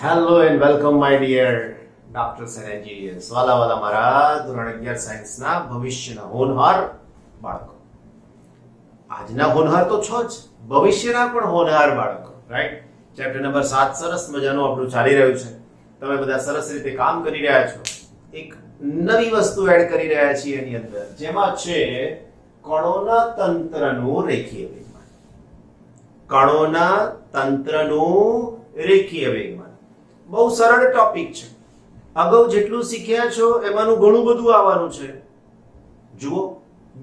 Hello and welcome my dear doctors and engineers. વાલા મારા ધોરણ 11 સાયન્સના ભવિષ્યના હોનહાર બાળકો. આજના હોનહાર તો છો જ, ભવિષ્યના પણ હોનહાર બાળકો, રાઈટ? ચેપ્ટર નંબર 7 સરસ મજાનું આપણું ચાલી રહ્યું છે. તમે બધા સરસ રીતે કામ કરી રહ્યા છો. એક નવી વસ્તુ એડ કરી રહ્યા છીએ એની અંદર, જેમાં છે કણોના તંત્રનું રેખીય વેગમાન. કણોના તંત્રનું રેખીય વેગમાન બહુ સરળ ટોપિક છે. અગાઉ જેટલું શીખ્યા છો એમાંનું ઘણું બધું આવવાનું છે. જુઓ,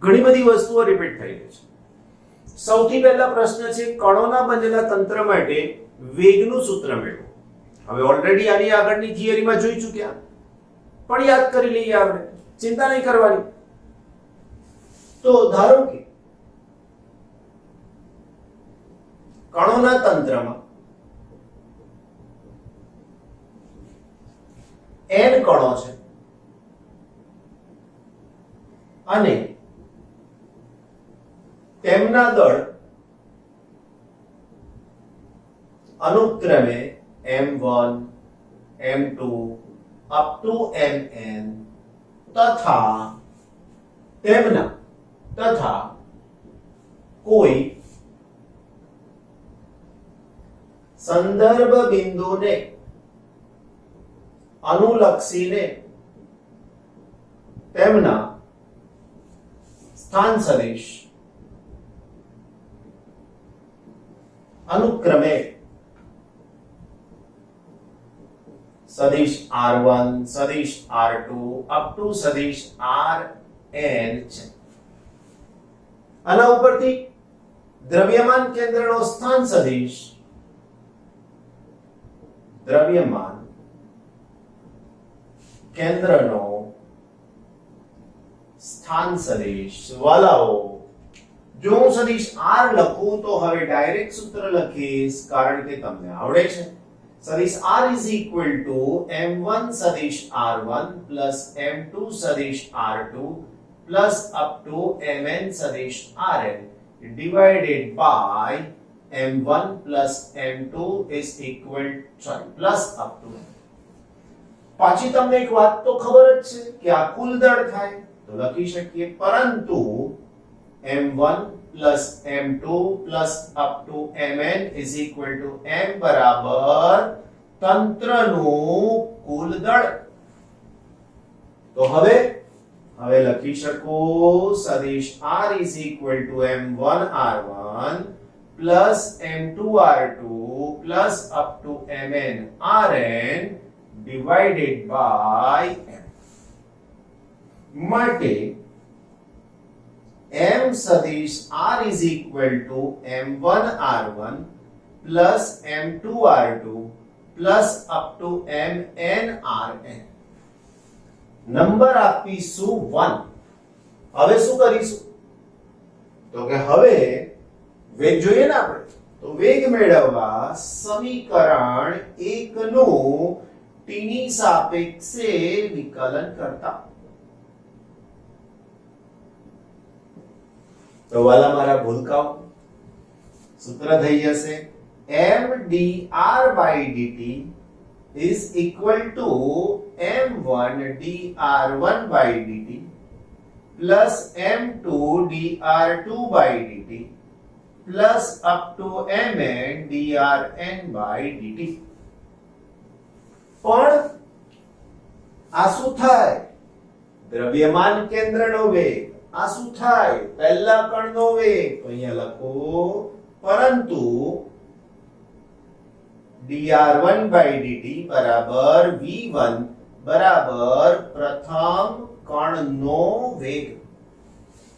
ઘણી બધી વસ્તુઓ રિપીટ થઈ રહી છે. સૌથી પહેલા પ્રશ્ન છે કણોના બનેલા તંત્ર માટે વેગનું સૂત્ર મેળવો. હવે ઓલરેડી આની આગળની થિયરીમાં જોઈ ચૂક્યા, પણ યાદ કરી લઈએ આપણે, ચિંતા નહીં કરવાની. તો ધારો કે કણોના તંત્રમાં n કણો છે અને તેમના દળ અનુક્રમે m1 m2 up to mn તથા કોઈ સંદર્ભ બિંદુને અનુલક્ષીને તેમના સ્થાન સદિશ અનુક્રમે સદિશ r1 સદિશ r2 up to સદિશ rn છે. આના ઉપરથી દ્રવ્યમાન કેન્દ્રનો સ્થાન સદિશ દ્રવ્યમાન કેન્દ્રનો સ્થાન સદિશ. વાલાઓ, જો હું સદિશ r લખું તો હવે ડાયરેક્ટ સૂત્ર લખીશ, કારણ કે તમને આવડે છે. સદિશ r is equal to m1 સદિશ r1 plus m2 સદિશ r2 plus up to mn સદિશ rn divided by m1 plus m2 is equal plus up to. પાછી તમને એક વાત તો ખબર જ છે કે આ કુલ દળ થાય તો લખી શકીએ, પરંતુ m1 plus m2 plus up to mn is equal to m બરાબર તંત્રનું કુલ દળ. તો હવે લખી શકો સદિશ r is equal to m1 r1 plus m2 r2 plus up to mn rn divided by m. માટે m સદિશ r is equal to m1 r1 plus m2 r2 plus up to mn rn. Number આપીશું 1. હવે શું કરીશું? તો કે હવે વેગ જોઈએ ને આપણે, તો વેગ મેળવવા સમીકરણ 1 નું t ની સાપેક્ષે વિકલન કરતા. તો વાલા મારા ભૂલકાઓ, સૂત્ર થઈ જશે m dr by dt is equal to m1 dr1 by dt plus m2 dr2 by dt plus up to mn drn by dt. પણ આ શું થાય? દ્રવ્યમાન કેન્દ્રનો વેગ. આ શું થાય? પહેલા કણનો વેગ. તો અહીંયા લખો, પરંતુ dr1 by dt બરાબર v1 બરાબર પ્રથમ કણનો વેગ.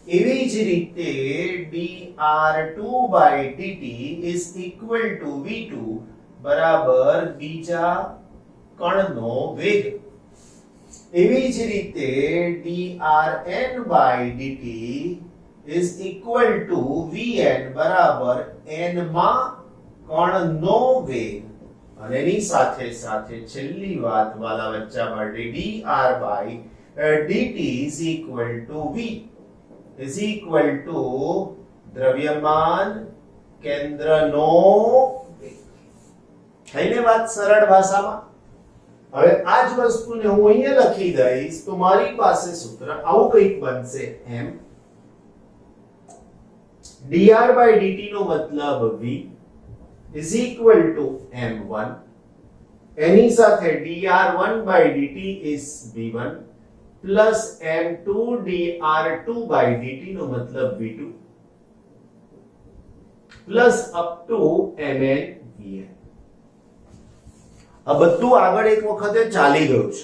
એવી જ રીતે dr2 by dt is equal to v2 બરાબર બીજા કણનો વેગ. એવી જ રીતે drn by dt is equal to vn બરાબર n માં કણનો વેગ. અને એની સાથે સાથે છેલ્લી વાત વાલા બચ્ચા માટે dr by dt is equal to v is equal to દ્રવ્યમાન કેન્દ્રનો વેગ. થઈને વાત સરળ ભાષામાં. હવે આ જ વસ્તુને હું અહીંયા લખી દઈશ તો મારી પાસે સૂત્ર આવું કંઈક બનશે. m dr by dt નો મતલબ v is equal to m1, એની સાથે dr1 by dt is v1 plus m2 dr2 by dt નો મતલબ v2 plus up to mn vn. આ બધું આગળ એક વખતે ચાલી ગયું છે,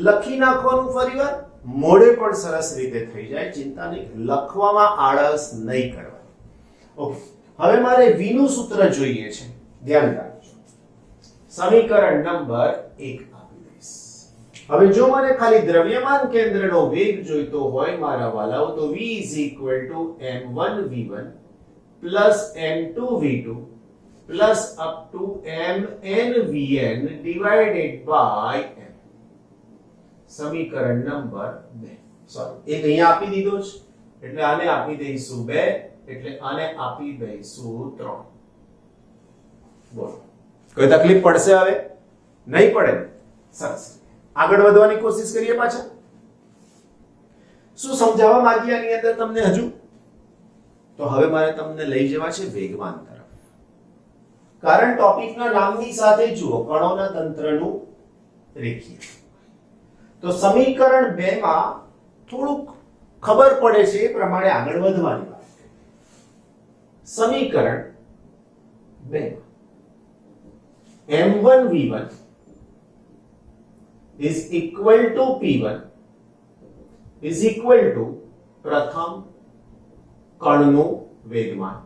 લખી નાખવાનું ફરીવાર, મોડે પણ સરસ રીતે થઈ જાય, ચિંતા નહીં, લખવામાં આળસ નહીં કરવાની. ઓકે, હવે મારે v નું સૂત્ર જોઈએ છે, ધ્યાન રાખજો. સમીકરણ નંબર 1 આપી દઈશ. હવે જો મને ખાલી દ્રવ્યમાન કેન્દ્રનો વેગ જોઈતો હોય મારા વાલાઓ, તો v is equal to m1 v1 plus m2 v2 plus up to mn vn divided by m. સમીકરણ નંબર 2. સોરી, એક અહીંયા આપી દીધો છે એટલે આને આપી દઈશું 2, એટલે આને આપી દઈશું 3. બોલો, કોઈ તકલીફ પડશે? હવે નહીં પડે? સરસ. આગળ વધવાની કોશિશ કરીએ પાછા. શું સમજાવવા માંગી આની અંદર તમને હજુ? તો હવે મારે તમને લઈ જવા છે વેગમાન તરફ. કારણ ટોપિકના નામની સાથે જુઓ, કણોના તંત્રનું રેખીય. તો સમીકરણ 2 માં થોડુંક ખબર પડે છે એ પ્રમાણે આગળ વધવાની વાત. સમીકરણ 2 m1 v1 is equal to p1 is equal to પ્રથમ કણનું વેગમાન,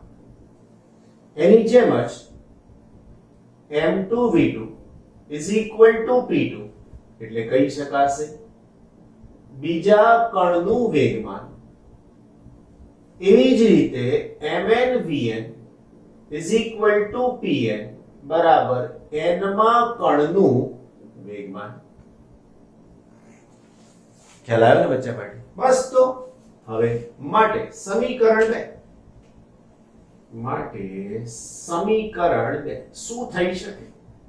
એની જેમ જ m2 v2 is equal to p2 એટલે કહી શકાશે બીજા કણનું વેગમાન. એવી જ રીતે mn vn is equal to pn બરાબર n માં કણનું વેગમાન. ખ્યાલ આવ્યો ને બચ્ચા પાટી? બસ. તો હવે માટે સમીકરણ 2 શું થઈ શકે?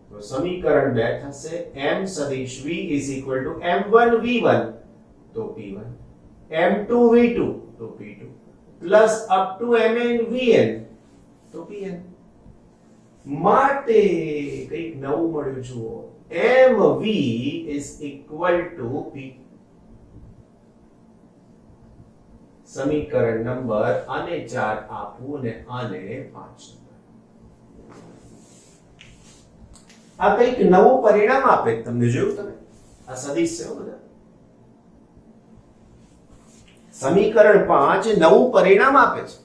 તો સમીકરણ 2 થશે m સદિશ v is equal to m1 v1 તો p1, m2 v2 તો p2 plus up to mn vn તો pn. માટે કંઈક નવું મળ્યું જુઓ, mv is equal to p. સમીકરણ નંબર આને 4 આપવું ને આને 5. આ કંઈક નવું પરિણામ આપે તમને. જોયું તમે? આ સદિશ છે બધા. સમીકરણ 5 નવું પરિણામ આપે છે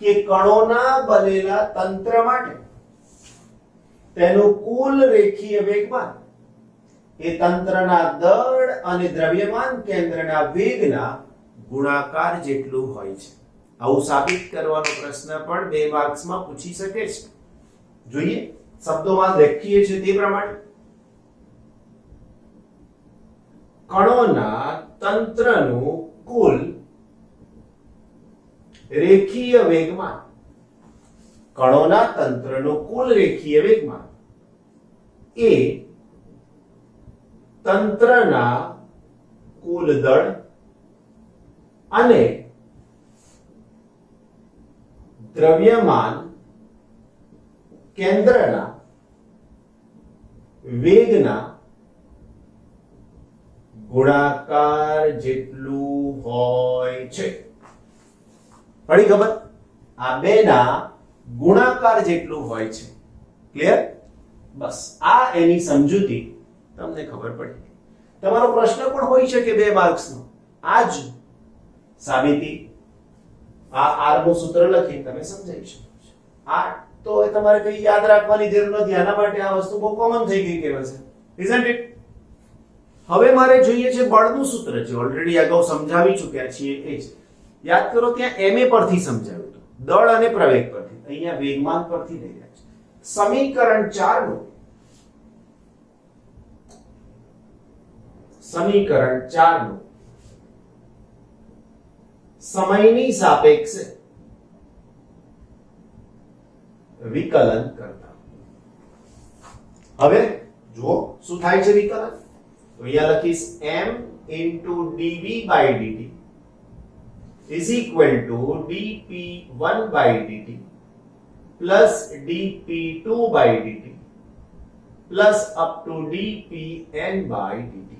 કે કણોના બનેલા તંત્ર માટે તેનું કુલ રેખીય વેગમાન એ તંત્રના દળ અને દ્રવ્યમાન કેન્દ્રના વેગના ગુણાકાર જેટલું હોય છે. આવું સાબિત કરવાનો પ્રશ્ન પણ 2 માર્ક્સમાં પૂછી શકે છે. જોઈએ શબ્દોમાં લખીએ છે તે પ્રમાણે. કણોના તંત્રનું કુલ રેખીય વેગમાન, કણોના તંત્રનું કુલ રેખીય વેગમાન એ તંત્રના કુલ દળ અને દ્રવ્યમાન કેન્દ્રના વેગના ગુણાકાર જેટલું હોય છે. પડી ખબર? આ બેના ગુણાકાર જેટલું હોય છે. ક્લિયર? બસ આ એની સમજૂતી તમને ખબર પડી. તમારો પ્રશ્ન પણ હોઈ શકે 2 માર્ક્સનો. આજ સાબિતી આ આર નું સૂત્ર લખી તમે સમજાવી શકો છો. આ તો તમારે કઈ યાદ રાખવાની જરૂર નથી. આના માટે આ વસ્તુ બહુ કોમન થઈ ગઈ કહેવાય છે. isn't it? હવે મારે જોઈએ છે બળનું સૂત્ર છે. ઓલરેડી અગાઉ સમજાવી ચૂક્યા છીએ એ જ. યાદ કરો ત્યાં ma પરથી સમજાવ્યું હતું, દળ અને પ્રવેગ પરથી. અહીંયા વેગમાન પરથી લઈ રહ્યા છે. સમીકરણ 4 નું સમયની સાપેક્ષે વિકલન કરતા હવે જુઓ શું થાય છે વિકલન. તો અહીંયા લખીશ m into dv by dt is equal to dp1 by dt plus dp2 by dt plus up to dpn by dt.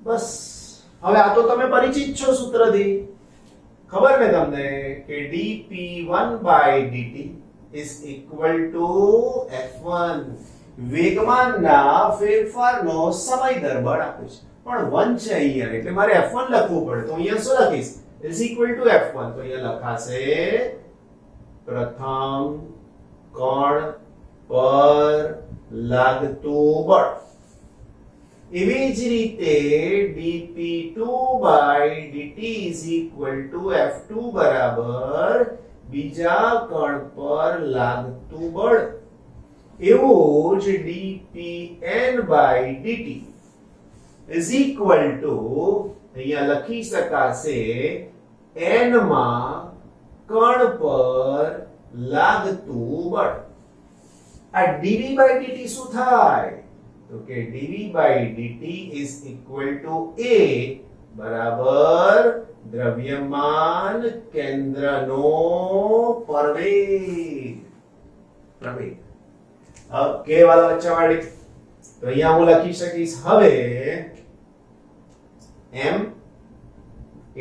બસ હવે આ તો તમે પરિચિત છો સૂત્રથી. ખબર ને તમને કે dp1 by dt is equal to f1 વેગમાનના ફેરફારનો સમય દર બળ આપે છે. પણ 1 છે અહીંયા એટલે મારે f1 લખવું પડે. તો અહીંયા શું લખીશ is equal to f1. તો અહીંયા લખાશે પ્રથમ કણ પર લાગતું બળ. એવી જ રીતે dp2 by dt is equal to f2 બરાબર બીજા કણ પર લાગતું બળ. એવું જ dpn by dt is equal to અહીંયા લખી શકાશે n માં કણ પર લાગતું બળ. આ dv by dt શું થાય? તો કે dv by dt is equal to a બરાબર દ્રવ્યમાન કેન્દ્રનો પ્રવેગ. ઓકે વાલા બચ્ચાવાળી. તો અહીંયા હું લખી શકીશ હવે m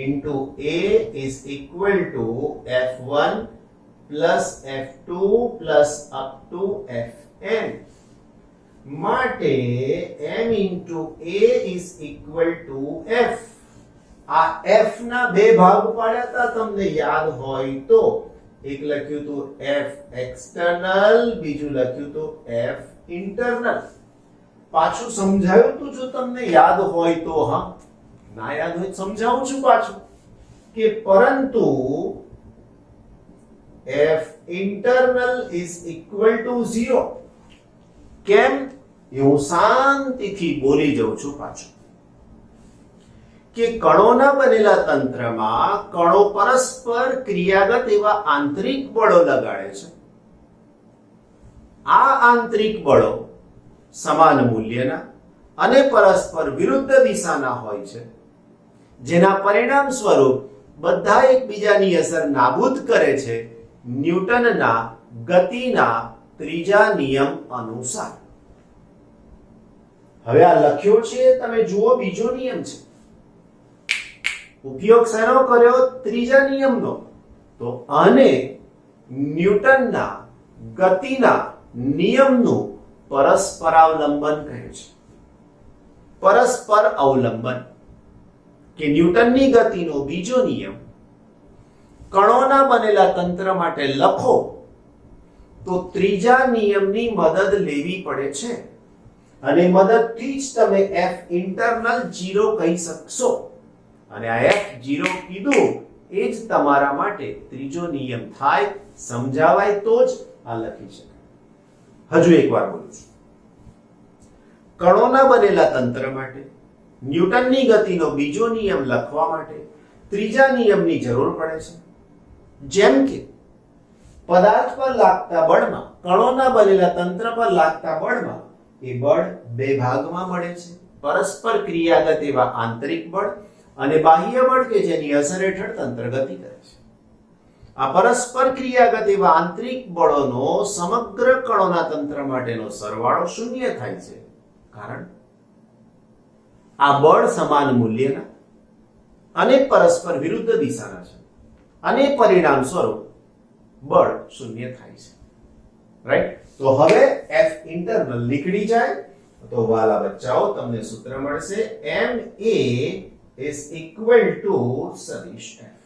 into a is equal to f1 plus f2 plus up to fn. માટે m into a is equal to f. આ f ના બે ભાગ પાડ્યા હતા તમને યાદ હોય તો. એક લખ્યું હતું f external, બીજું લખ્યું હતું f internal. પાછું સમજાયું હતું જો તમને યાદ હોય તો. હા, ના યાદ હોય સમજાવું છું પાછું કે પરંતુ f internal is equal to 0. કેમ? એ હું શાંતિથી બોલી જાઉં છું પાછું કે કણોના બનેલા તંત્રમાં કણો પરસ્પર ક્રિયાગત એવા આંતરિક બળો લગાડે છે. આ આંતરિક બળો સમાન મૂલ્યના અને પરસ્પર વિરુદ્ધ દિશાના હોય છે, જેના પરિણામ સ્વરૂપ બધા એકબીજાની અસર નાબૂદ કરે છે ન્યૂટનના ગતિના ત્રીજા નિયમ અનુસાર. હવે આ લખ્યો છે તમે જુઓ બીજો નિયમ છે. ઉપયોગ શેનો કર્યો? ત્રીજા નિયમનો. તો આને ન્યૂટનના ગતિના નિયમનું પરસ્પરાવલંબન કહે છે. પરસ્પર અવલંબન કે ન્યૂટનની ગતિનો બીજો નિયમ કણોના બનેલા તંત્ર માટે લખો તો ત્રીજા નિયમની મદદ લેવી પડે છે અને મદદથી જ તમે f ઇન્ટરનલ 0 કહી શકશો. અને આ f0 કીધું એ જ તમારા માટે ત્રીજો નિયમ થાય. સમજાવાય તો જ આ લખી શકાય. હજુ એકવાર બોલું છું. કણોના બનેલા તંત્ર માટે ન્યૂટનની ગતિનો બીજો નિયમ લખવા માટે ત્રીજા નિયમની જરૂર પડે છે. જેમ કે પદાર્થ પર લાગતા બળમાં કણોના બનેલા તંત્ર પર લાગતા બળમાં એ બળ બે ભાગમાં મળે છે. પરસ્પર ક્રિયાગત એવા આંતરિક બળ અને બાહ્ય બળ કે જેની અસર હેઠળ તંત્ર ગતિ કરે છે. આ પરસ્પર ક્રિયાગત એવા આંતરિક બળોનો સમગ્ર કણોના તંત્ર માટેનો સરવાળો શૂન્ય થાય છે, કારણ આ બળ સમાન મૂલ્યના અને પરસ્પર વિરુદ્ધ દિશાના છે અને પરિણામ સ્વરૂપ બળ શૂન્ય થાય છે. રાઈટ? તો હવે f ઇન્ટરનલ નીકળી જાય તો વાલા બચ્ચાઓ તમને સૂત્ર મળશે ma is equal to સદિશ f.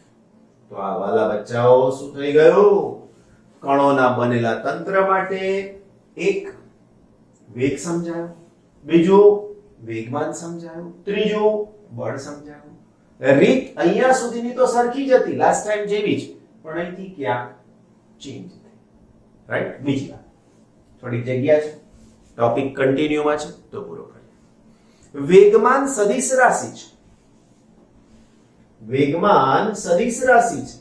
તો આ વાલા બચ્ચાઓ શું થઈ ગયું? કણોના બનેલા તંત્ર માટે એક વેગ સમજાયો, બીજું વેગમાન સમજાયું, ત્રીજું બળ સમજાયું. રીત અહીંયા સુધીની તો સરખી જ હતી, લાસ્ટ ટાઈમ જેવી જ, પણ અહીંથી ક્યાંક ચેન્જ થઈ. રાઈટ? બીજી વાત, થોડી જગ્યા છે, ટોપિક કન્ટિન્યુમાં છે તો પૂરો કરીએ. વેગમાન સદિશ રાશિ છે. વેગમાન સદિશ રાશિ છે.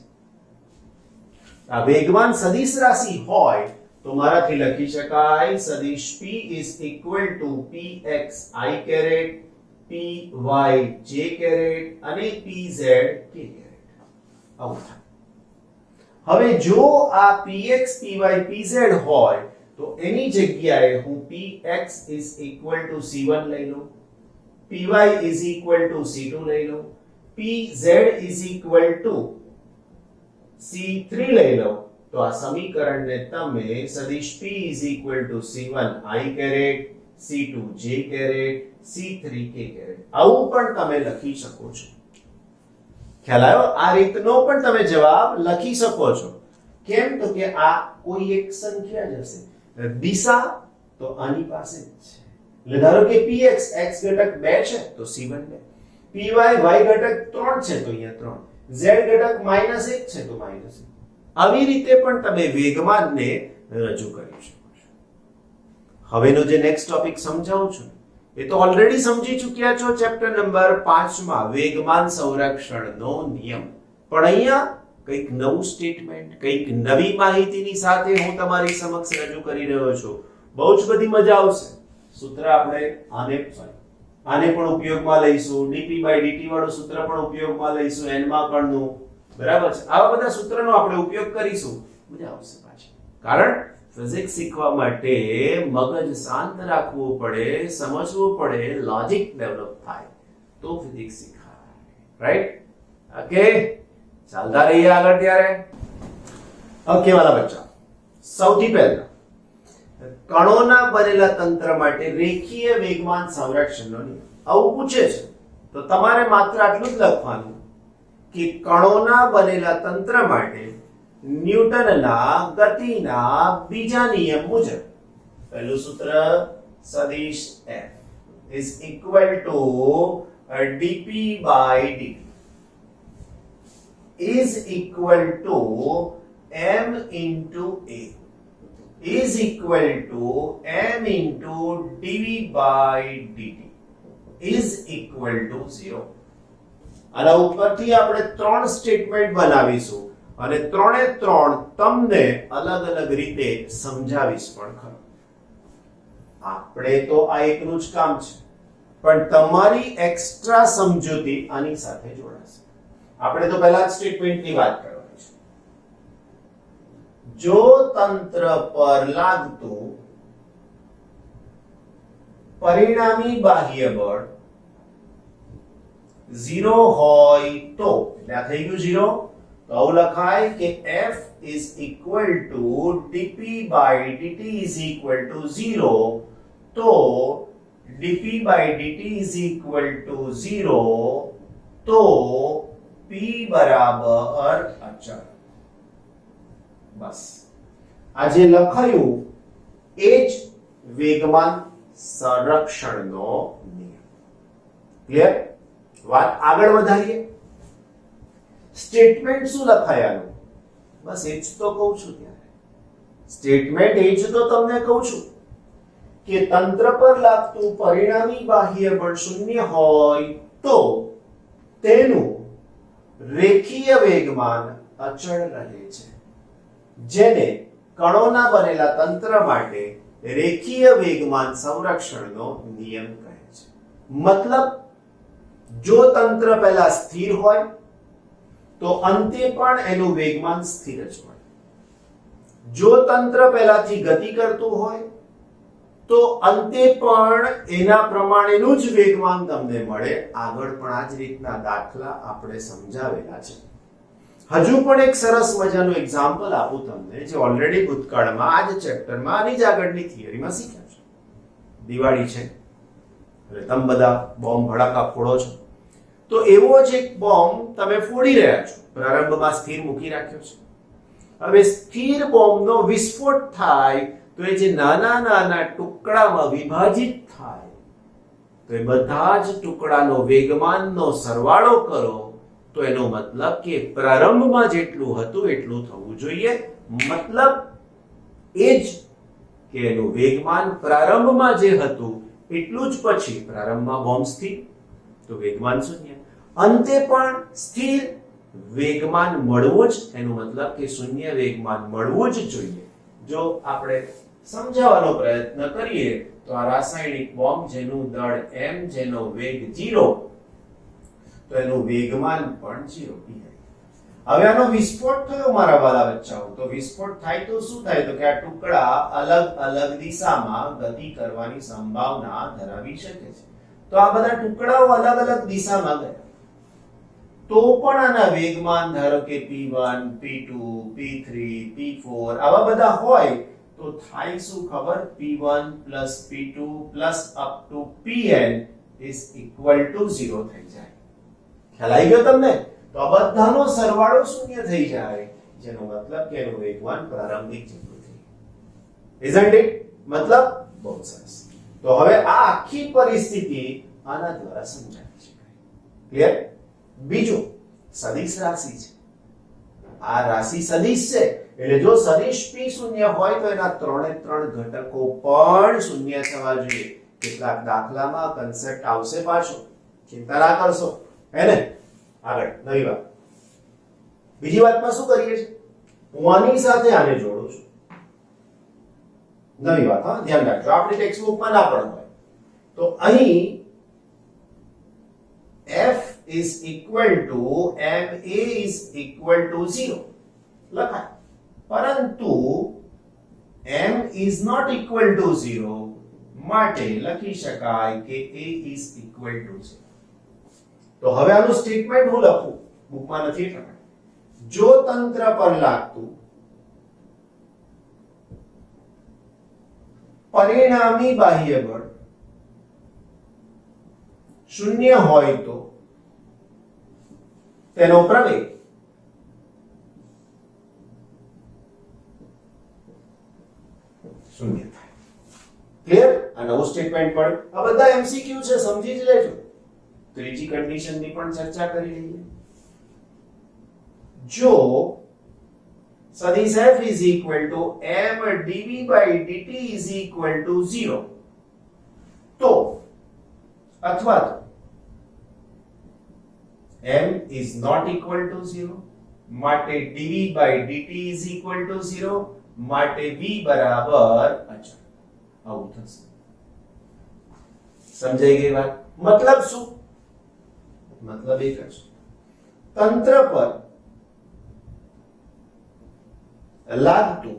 આ વેગમાન સદિશ રાશિ હોય તો મારાથી લખી શકાય સદિશ p is equal to px I caret py j caret અને pz k caret. આવું થાય. હવે જો આ px py pz હોય તો એની જગ્યાએ હું px is equal to c1 લઈ લઉં, py is equal to c2 લઈ લઉં, pz is equal to c3 લઈ લઉં, તો આ સમીકરણને તમે સદિશ p is equal to c1 I caret c2 j caret c3 k caret આવું પણ તમે લખી શકો છો. ખ્યાલ આવ્યો? આ રીતનો પણ તમે જવાબ લખી શકો છો. કેમ? તો કે આ કોઈ એક સંખ્યા જ હશે, દિશા તો આની પાસે જ છે. એટલે ધારો કે px x ઘટક 2 છે તો c1 2, py y ઘટક 3 છે તો અહીંયા 3, z ઘટક -1 છે તો -1. આવી રીતે પણ તમે વેગમાનને રજૂ કરી શકો છો. હવેનો જે નેક્સ્ટ ટોપિક સમજાવું છું એ તો ઓલરેડી સમજી ચૂક્યા છો ચેપ્ટર નંબર 5 માં વેગમાન સંરક્ષણનો નિયમ. પણ અહીંયા કંઈક નવું સ્ટેટમેન્ટ, કંઈક નવી માહિતીની સાથે હું તમારી સમક્ષ રજૂ કરી રહ્યો છું. બહુ જ બધી મજા આવશે. સૂત્ર આપણે આને પણ ઉપયોગમાં લઈશું, dp/dt વાળું સૂત્ર પણ ઉપયોગમાં લઈશું, n માં કણનું, બરાબર છે. આવા બધા સૂત્રનો આપણે ઉપયોગ કરીશું. મજા આવશે પાછી. કારણ ફિઝિક્સ શીખવા માટે મગજ શાંત રાખવું પડે, સમજવું પડે, લોજિક ડેવલપ થાય તો ફિઝિક્સ શીખાય. રાઈટ? ઓકે, ચાલતા રહીએ આગળ ત્યારે. ઓકે વાલા બચ્ચા, સૌથી પહેલા કણોના બનેલા તંત્ર માટે રેખીય વેગમાન સંરક્ષણનો નિયમ આવું પૂછે છે તો તમારે માત્ર આટલું જ લખવાનું કે કણોના બનેલા તંત્ર માટે ન્યૂટનના ગતિના બીજા નિયમ મુજબ પહેલું સૂત્ર સદિશ F is equal to dp/dt is equal to m into a is equal to m into dv/dt is equal to 0. આના ઉપરથી આપણે ત્રણ સ્ટેટમેન્ટ બનાવીશું અને ત્રણે ત્રણ તમને અલગ અલગ રીતે સમજાવીશ પણ ખરો. આપણે તો આ એકનું જ કામ છે પણ તમારી એક્સ્ટ્રા સમજૂતી આની સાથે જોડાશે. આપણે તો પહેલા જ સ્ટેટમેન્ટની વાત કરવાની છે. જો તંત્ર પર લાગતું પરિણામી બાહ્ય બળ 0 હોય તો, એટલે આ થઈ ગયું 0, તો આવું લખાય કે F is equal to dp/dt is equal to 0, તો dp/dt is equal to 0, તો p બરાબર અચળ. બસ આ જે લખાયું એ જ વેગમાન સંરક્ષણનો નિયમ. ક્લિયર? વાત આગળ વધારીએ. સ્ટેટમેન્ટ શું લખાયાનું? બસ એ જ તો કહું છું. ત્યારે સ્ટેટમેન્ટ એ જ તો તમને કહું છું કે તંત્ર પર લાગતું પરિણામી બાહ્ય બળ 0 હોય તો તેનું રેખીય વેગમાન અચળ રહે છે, જેને કણોના બનેલા તંત્ર માટે રેખીય વેગમાન સંરક્ષણનો નિયમ કહે છે. મતલબ જો તંત્ર પહેલા સ્થિર હોય તો અંતે પણ એનું વેગમાન સ્થિર જ હોય. જો તંત્ર પહેલાથી ગતિ કરતું હોય તો અંતે પણ એના પ્રમાણેનું જ વેગમાન તમને મળે. આગળ પણ આ જ રીતના દાખલા આપણે સમજાવેલા છે. હજુ પણ એક સરસ મજાનું એક્ઝામ્પલ આપું તમને, જે ઓલરેડી ભૂતકાળમાં આ જ ચેપ્ટરમાં આની જ આગળની થિયરીમાં શીખ્યા છે. દિવાળી છે એટલે તમે બધા બોમ્બ ભડાકા ફોડો છો, તો એવો જ એક બોમ્બ તમે ફોડી રહ્યા છો. પ્રારંભમાં સ્થિર મૂકી રાખ્યો છે. હવે સ્થિર બોમ્બનો વિસ્ફોટ થાય તો એ જે નાના નાના ટુકડામાં વિભાજિત થાય તો એ બધા જ ટુકડાનો વેગમાનનો સરવાળો કરો તો એનો મતલબ કે પ્રારંભમાં જેટલું હતું એટલું થવું જોઈએ. મતલબ એ જ કે એનું વેગમાન પ્રારંભમાં જે હતું એટલું જ પછી પ્રારંભમાં બોમ્બ સ્થિર તો વેગમાન 0, અંતે પણ સ્થિર વેગમાન મળવું જ, એનો મતલબ કે 0 વેગમાન મળવું જ જોઈએ. જો આપણે સમજાવવાનો પ્રયત્ન કરીએ તો આ રાસાયણિક બોમ્બ જેનું દળ m જેનો વેગ 0 તો એનું વેગમાન પણ 0 p હવે આનો વિસ્ફોટ થયો મારા વાલા બચ્ચાઓ તો વિસ્ફોટ થાય તો શું થાય તો કે આ ટુકડા અલગ અલગ દિશામાં ગતિ કરવાની સંભાવના ધરાવી શકે છે તો આ બધા ટુકડાઓ અલગ અલગ દિશામાં ગયા તો પણ આના વેગમાન ધારો કે p1 p2 p3 p4 આવા બધા હોય તો થાય શું ખબર p1 p2 up to pn is equal to 0 થઈ જાય ખ્યાલ આવી ગયો તમને તો આ બધાનો સરવાળો શૂન્ય થઈ જાય જેનો મતલબ કે એનું વેગમાન પ્રારંભિક જેટલું થઈ isn't it મતલબ બહુ સરસ તો હવે આ આખી પરિસ્થિતિ આના દ્વારા સમજાવી શકાય ક્લિયર બીજું સદિશ રાશિ છે આ રાશિ સદિશ છે એટલે જો સદિશ p શૂન્ય હોય તો એના ત્રણે ત્રણ ઘટકો પણ શૂન્ય થવા જોઈએ કેટલાક દાખલામાં કન્સેપ્ટ આવશે પાછો ચિંતા ના કરશો હે ને આગળ નવી વાત બીજી વાતમાં શું કરીએ છીએ હું આની સાથે આને જોડું છું નવી વાત હા ધ્યાન રાખજો આપણી ટેક્સ્ટ બુકમાં ના પણ હોય તો અહીં f is equal to ma is equal to 0 લખાય પરંતુ m is not equal to 0 માટે લખી શકાય કે a is equal to 0 તો હવે આનું સ્ટેટમેન્ટ હું લખું બુકમાં નથી એટલે જો તંત્ર પર લાગતું પરિણામી બાહ્ય બળ શૂન્ય હોય તો તેનો પ્રવેગ શૂન્ય થાય ક્લિયર આ નવું સ્ટેટમેન્ટ પણ આ બધા એમસીક્યુ છે સમજી જ લેજો ત્રીજી કન્ડિશન ની પણ ચર્ચા કરી લઈએ જો સદિશ f is equal to m dv by dt is equal to 0 તો અથવા તો m is not equal to 0 માટે dv by dt is equal to 0 માટે v બરાબર અચળ આવું થશે સમજાઈ ગઈ વાત મતલબ શું મતલબ એક જ તંત્ર પર લાગતું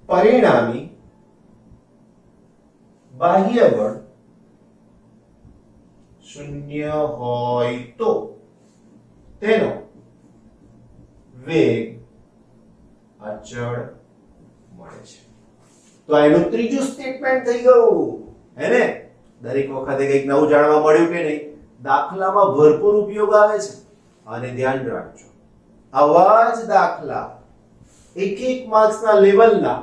પરિણામી બાહ્ય બળ શૂન્ય હોય તો તેનો વેગ અચળ મળે છે તો એનું ત્રીજું સ્ટેટમેન્ટ થઈ ગયું હે ને દરેક વખતે કંઈક નવું જાણવા મળ્યું કે નહીં દાખલામાં ભરપૂર ઉપયોગ આવે છે અને ધ્યાન રાખજો આવા જ દાખલા એક માર્ક્સના લેવલના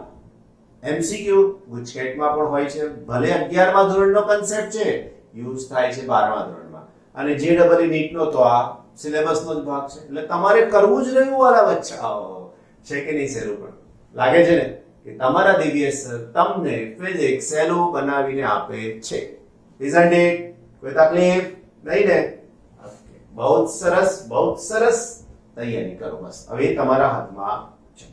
એમસીક્યુ ગુજકેટમાં પણ હોય છે ભલે 11મા ધોરણનો કન્સેપ્ટ છે યુઝ થાય છે 12મા ધોરણમાં અને જેડબલઈ નીટનો તો આ સિલેબસનો જ ભાગ છે એટલે તમારે કરવું જ રહ્યું વાલા બચ્ચાઓ છે કે નહીં સહેલું પણ લાગે છે ને કે તમારા દિવ્યેશ તમને ફિઝિક્સ સહેલું બનાવીને આપે છે isn't it કોઈ તકલીફ નહીં ને બહુ સરસ તૈયારી કરો બસ હવે તમારા હાથમાં છે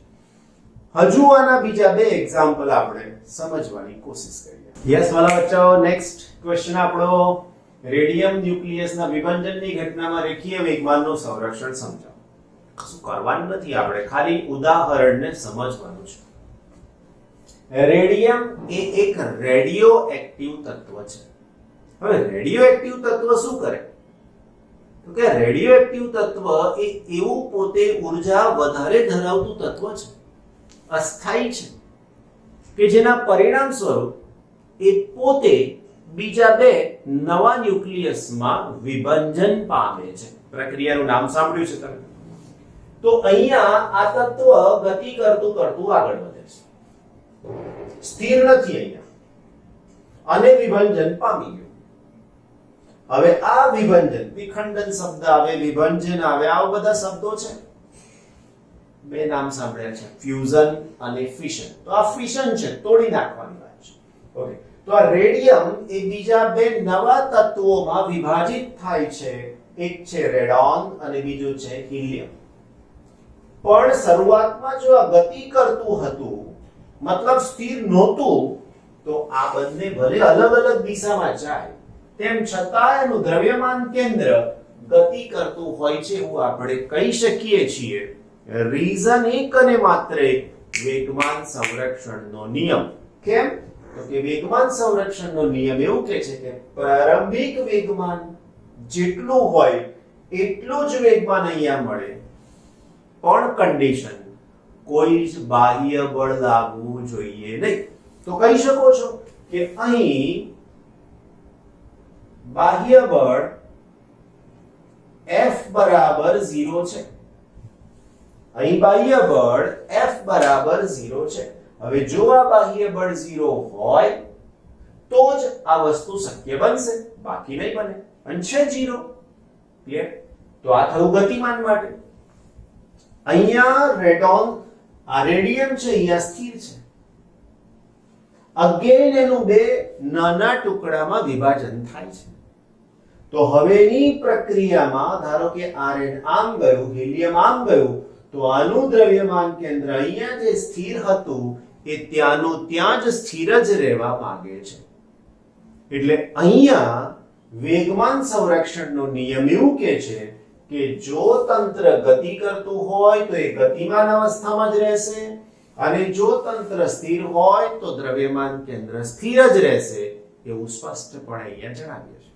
હજુ આના બીજા બે એક્ઝામ્પલ આપણે સમજવાની કોશિશ કરીએ યસ વાલા બચ્ચાઓ નેક્સ્ટ ક્વેશ્ચન આપણો રેડિયમ ન્યુક્લિયસના વિભંજનની ઘટનામાં રેખીય વેગમાનનું સંરક્ષણ સમજાવો કશું કરવાનું નથી આપણે ખાલી ઉદાહરણને સમજવાનું છે રેડિયમ એ એક રેડિયો એક્ટિવ તત્વ છે હવે રેડિયો એક્ટિવ તત્વ શું કરે તો કે રેડિયો એક્ટિવ તત્વ એ એવું પોતે ઊર્જા વધારે ધરાવતું તત્વ છે અસ્થાયી છે કે જેના પરિણામ સ્વરૂપ એ પોતે બીજા બે નવા ન્યુક્લિયસમાં વિભંજન પામે છે પ્રક્રિયાનું નામ સાંભળ્યું છે તમે તો અહીંયા આ તત્વ ગતિ કરતું આગળ વધે છે સ્થિર નથી અહીંયા અને વિભંજન પામી ગયું હવે આ વિભંજન વિખંડન શબ્દ આવે વિભંજન આવે આવા બધા શબ્દો છે બે નામ સાંભળ્યા છે ફ્યુઝન અને ફિશન તો આ ફિશન છે તોડી નાખવાની વાત છે ઓકે તો આ રેડિયમ એ બીજા બે નવા તત્વોમાં વિભાજિત થાય છે એક છે રેડોન અને બીજું છે હિલિયમ પણ શરૂઆતમાં જો આ ગતિ કરતું હતું, મતલબ સ્થિર નહોતું, તો આ બંને ભલે અલગ અલગ દિશામાં જાય, તેમ છતાં એનું દ્રવ્યમાન કેન્દ્ર ગતિ કરતું હોય છે એવું આપણે કહી શકીએ છીએ. રીઝન એક અને માત્ર એક, વેગમાન સંરક્ષણનો નિયમ. કેમ? તો કે વેગમાન સંરક્ષણનો નિયમ એવું કહે છે કે પ્રારંભિક વેગમાન જેટલું હોય એટલું જ વેગમાન અહીંયા મળે, પણ કન્ડિશન કોઈ જ બાહ્ય બળ લાગવું જોઈએ નહીં. તો કહી શકો છો કે અહીં બાહ્ય બળ F બરાબર 0 છે. અહીં બાહ્ય બળ F બરાબર 0 છે. હવે જો આ બાહ્ય બળ 0 હોય તો જ આ વસ્તુ શક્ય બનશે, બાકી નહીં બને. અને છે 0. ક્લિયર? તો આ થયું ગતિમાન માટે. અહીંયા રેડોન, આ રેડિયમ છે, અહીંયા સ્થિર છે. અગેન એનું બે નાના ટુકડામાં વિભાજન થાય છે. તો હવેની પ્રક્રિયામાં ધારો કે આર્યન આમ ગયું, હિલિયમ આમ ગયું, તો આનું દ્રવ્યમાન કેન્દ્ર અહીંયા જે સ્થિર હતું એ ત્યાંનું ત્યાં જ સ્થિર જ રહેવા માંગે છે. એટલે અહીંયા વેગમાન સંરક્ષણનો નિયમ એવું કહે છે કે જો તંત્ર ગતિ કરતું હોય તો એ ગતિમાન અવસ્થામાં જ રહેશે, અને જો તંત્ર સ્થિર હોય તો દ્રવ્યમાન કેન્દ્ર સ્થિર જ રહેશે, એવું સ્પષ્ટપણે અહીંયા જણાવ્યું છે.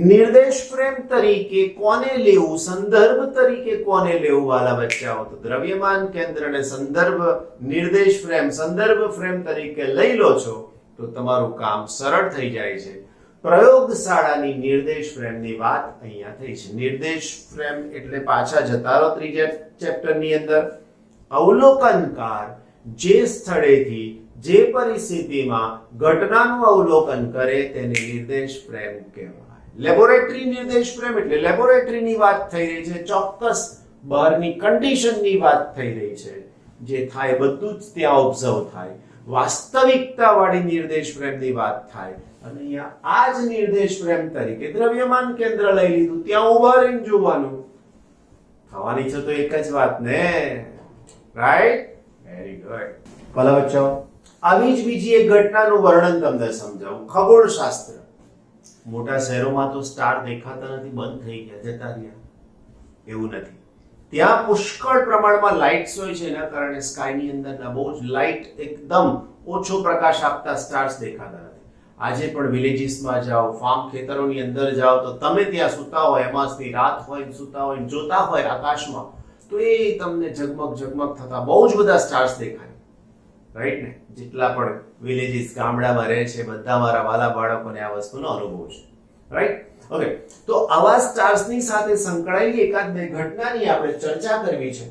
નિર્દેશ ફ્રેમ તરીકે કોને લેવું, સંદર્ભ તરીકે કોને લેવું વાલા બચ્ચાઓ? તો દ્રવ્યમાન કેન્દ્રને સંદર્ભ, નિર્દેશ ફ્રેમ, સંદર્ભ ફ્રેમ તરીકે લઈ લો છો તો તમારું કામ સરળ થઈ જાય છે. પ્રયોગશાળાની નિર્દેશ ફ્રેમની વાત અહીંયા થઈ છે. નિર્દેશ ફ્રેમ એટલે પાછા જતા રહો ત્રીજા ચેપ્ટરની અંદર. અવલોકનકાર જે સ્થળેથી જે પરિસ્થિતિમાં ઘટનાનું અવલોકન કરે તેને નિર્દેશ ફ્રેમ કહેવાય. લેબોરેટરી નિર્દેશ ફ્રેમ એટલે લેબોરેટરીની વાત થઈ રહી છે, ચોક્કસ બહારની કન્ડિશનની વાત થઈ રહી છે. જે થાય બધું જ ત્યાં ઓબ્ઝર્વ થાય. વાસ્તવિકતા વાળી નિર્દેશ ફ્રેમની વાત થાય. અને અહીંયા આ જ નિર્દેશ ફ્રેમ તરીકે દ્રવ્યમાન કેન્દ્ર લઈ લીધું, ત્યાં ઉભા રહીને જોવાનું. થવાની છે તો એક જ વાત ને, રાઈટ? Very good. ભલા બચ્ચાઓ, આવી જ બીજી એક ઘટનાનું વર્ણન તમને સમજાવું. ખગોળશાસ્ત્ર. મોટા શહેરોમાં તો સ્ટાર દેખાતા નથી, બંધ થઈ ગયા, જતા રહ્યા. એવું નથી. ત્યાં પુષ્કળ પ્રમાણમાં લાઇટ્સ હોય છે, એના કારણે સ્કાયની અંદરના બહુ જ લાઇટ, એકદમ ઓછો પ્રકાશ આપતા સ્ટાર્સ દેખાતા નથી. આજે પણ વિલેજીસમાં જાઓ, ફાર્મ ખેતરોની અંદર જાઓ, તો તમે ત્યાં સુતા હોય, એમાંથી રાત હોય, સુતા હોય, જોતા હોય આકાશમાં, તો એ તમને ઝગમગ ઝગમગ થતા બહુ જ બધા સ્ટાર્સ દેખાય. રાઈટ ને? જેટલા પણ વિલેજીસ ગામડામાં રહે છે, બધા મારા વાલા બાળકોને આ વસ્તુનો અનુભવ છે. રાઈટ? ઓકે, તો આવા સ્ટાર્સની સાથે સંકળાયેલી એકાદ બે ઘટનાની આપણે ચર્ચા કરવી છે.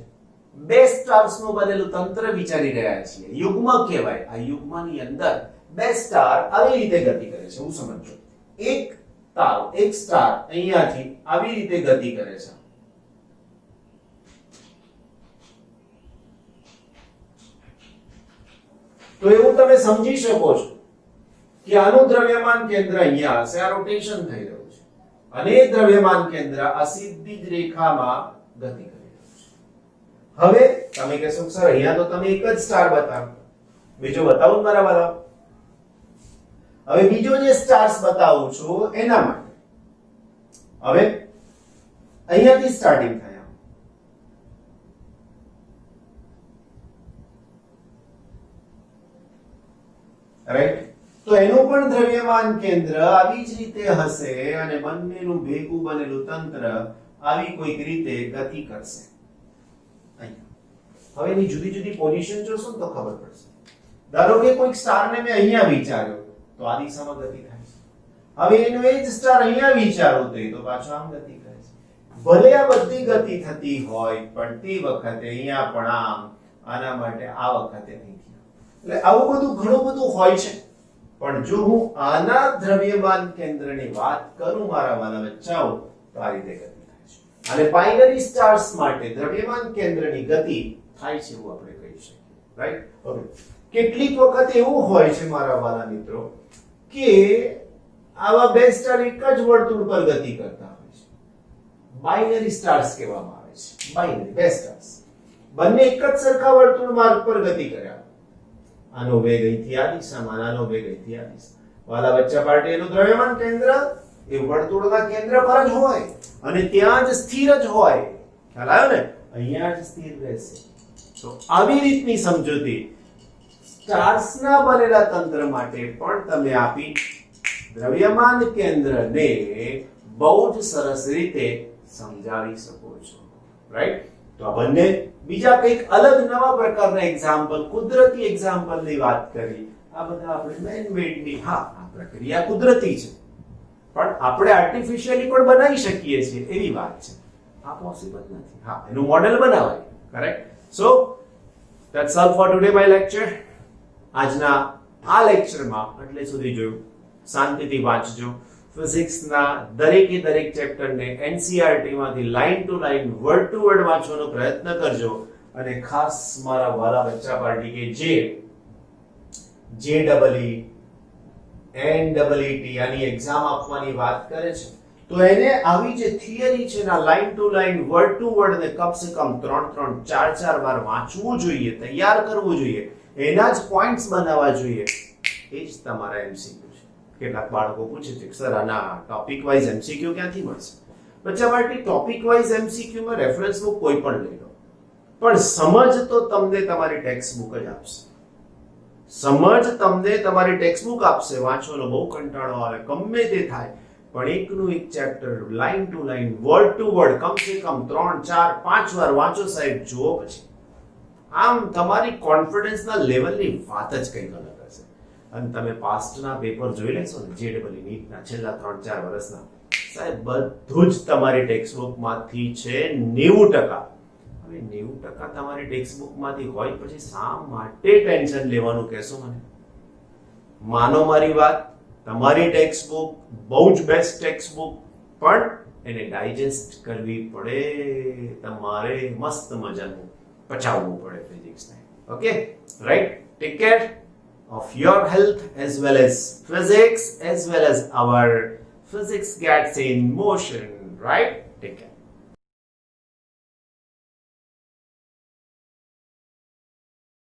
બે સ્ટાર્સનું બનેલું તંત્ર વિચારી રહ્યા છીએ. યુગ્મ કહેવાય. આ યુગ્મની અંદર બે સ્ટાર આવી રીતે ગતિ કરે છે. હું સમજો, એક તારો, એક સ્ટાર અહીંયાથી આવી રીતે ગતિ કરે છે. તો એવું તમે સમજી શકો છો કે આનું દ્રવ્યમાન કેન્દ્ર અહીંયા હશે, આ રોટેશન થઈ રહ્યું છે, અને એ દ્રવ્યમાન કેન્દ્ર આ સીધી જ રેખામાં ગતિ કરી રહ્યું છે. હવે તમે કહેશો સર અહીંયા તો તમે એક જ સ્ટાર બતાવો, બીજો બતાવો મારા વાલા. હવે બીજો જે સ્ટાર્સ બતાવું છું એના માટે હવે અહીંયાથી સ્ટાર્ટિંગ થાય. રાઈટ? તો એનું પણ દ્રવ્યમાન કેન્દ્ર આવી જ રીતે હશે, અને બંનેનું ભેગું બનેલું તંત્ર આવી કોઈક રીતે ગતિ કરશે. હવે એની જુદી જુદી પોઝિશન જોશો તો ખબર પડશે. ધારો કે કોઈક સ્ટારને મેં અહીંયા વિચાર્યો તો આ દિશામાં ગતિ થાય છે. હવે એનો એ જ સ્ટાર અહીંયા વિચારો તો પાછો આમ ગતિ કરે છે. ભલે આ બધી ગતિ થતી હોય, પણ તે વખતે અહીંયા પણ આમ, આના માટે આ વખતે નહીં. એટલે આવું બધું ઘણું બધું હોય છે. પણ જો હું આના દ્રવ્યમાન કેન્દ્રની વાત કરું મારા વાલા બચ્ચાઓ, તો આ રીતે ગતિ થાય છે. અને બાઇનરી સ્ટાર્સ માટે દ્રવ્યમાન કેન્દ્રની ગતિ થાય છે એવું આપણે કહી શકીએ. રાઈટ? ઓકે. કેટલીક વખત એવું હોય છે મારા વાલા મિત્રો કે આવા બે સ્ટાર એક જ વર્તુળ પર ગતિ કરતા હોય છે. બાઇનરી સ્ટાર્સ કહેવામાં આવે છે. બાઇનરી બે સ્ટાર્સ. બંને એક જ સરખા વર્તુળ માર્ગ પર ગતિ કર્યા. આનો વેગ અહીંથી આ દિશામાં, આનો વેગ અહીંથી આ દિશામાં. વાલા બચ્ચા પાર્ટી એનું દ્રવ્યમાન કેન્દ્ર એ વર્તુળના કેન્દ્ર પર જ હોય અને ત્યાં જ સ્થિર જ હોય. ખ્યાલ આવ્યો ને? અહીંયા જ સ્થિર રહેશે. તો આવી રીતની સમજૂતી સ્ટાર્સના બનેલા તંત્ર માટે પણ તમે આપી દ્રવ્યમાન કેન્દ્રને બહુ જ સરસ રીતે સમજાવી શકો છો. રાઈટ? તો આ બંને બીજા કંઈક અલગ નવા પ્રકારના એક્ઝામ્પલ, કુદરતી એક્ઝામ્પલની વાત કરી. આ બધા આપણે મેન મેડની, હા, આ પ્રક્રિયા કુદરતી છે પણ આપણે આર્ટિફિશિયલી પણ બનાવી શકીએ છીએ એવી વાત છે. આ પોસિબલ નથી. હા, એનું મોડેલ બનાવાય. Correct? So that's all four today my lecture. આજના આ લેક્ચરમાં એટલે સુધી જોયું. શાંતિથી વાંચજો. ફિઝિક્સના દરેકે દરેક ચેપ્ટરને એનસીઈઆરટી માંથી line to line, word to word વાંચવાનો પ્રયત્ન કરજો. અને ખાસ મારા વાલા બચ્ચા પાર્ટી કે જે JEE NEET આની એક્ઝામ આપવાની વાત કરે છે તો એને આવી જે થિયરી છે ના line to line, word to word ને કમસે કમ 3-3, 4-4 વાર વાંચવું જોઈએ, તૈયાર કરવું જોઈએ, એના જ પોઈન્ટ્સ બનાવવા જોઈએ. એ જ તમારા MCQ છે. કેટલાક બાળકો પૂછે છે સર આના ટોપિક વાઇઝ MCQ ક્યાંથી મળશે? બચ્ચા પાર્ટી ટોપિક વાઇઝ MCQ માં રેફરન્સ બુક કોઈ પણ લઈ લો પણ સમજ તો તમને તમારી ટેક્સ્ટ બુક જ આપશે. સમજ તમને તમારી ટેક્સ્ટ બુક આપશે. વાંચવાનો બહુ કંટાળો આવે, ગમે તે થાય, પણ એકનું એક chapter line to line, word to word કમસે કમ 3-4-5 વાર વાંચો સાહેબ, જુઓ પછી આમ તમારી કોન્ફિડન્સના લેવલની વાત જ કંઈક અલગ હશે. અને તમે પાસ્ટના પેપર જોઈ લેશો ને, JEE નીટના છેલ્લા 3-4 વર્ષના, સાહેબ બધું જ તમારી ટેક્સ્ટ બુકમાંથી છે 90%. હવે 90% તમારી ટેક્સ્ટ બુકમાંથી હોય પછી શા માટે ટેન્શન લેવાનું કહેશો મને? માનો મારી વાત, તમારી ટેક્સ્ટ બુક બહુ જ બેસ્ટ ટેક્સ્ટ બુક પણ એને ડાયજેસ્ટ કરવી પડે. તમારે મસ્ત મજાનું પચાવવું પડે ફિઝિક્સને. Okay, right? Take care of your health as well as physics as well as our physics gets in motion, right? Take care.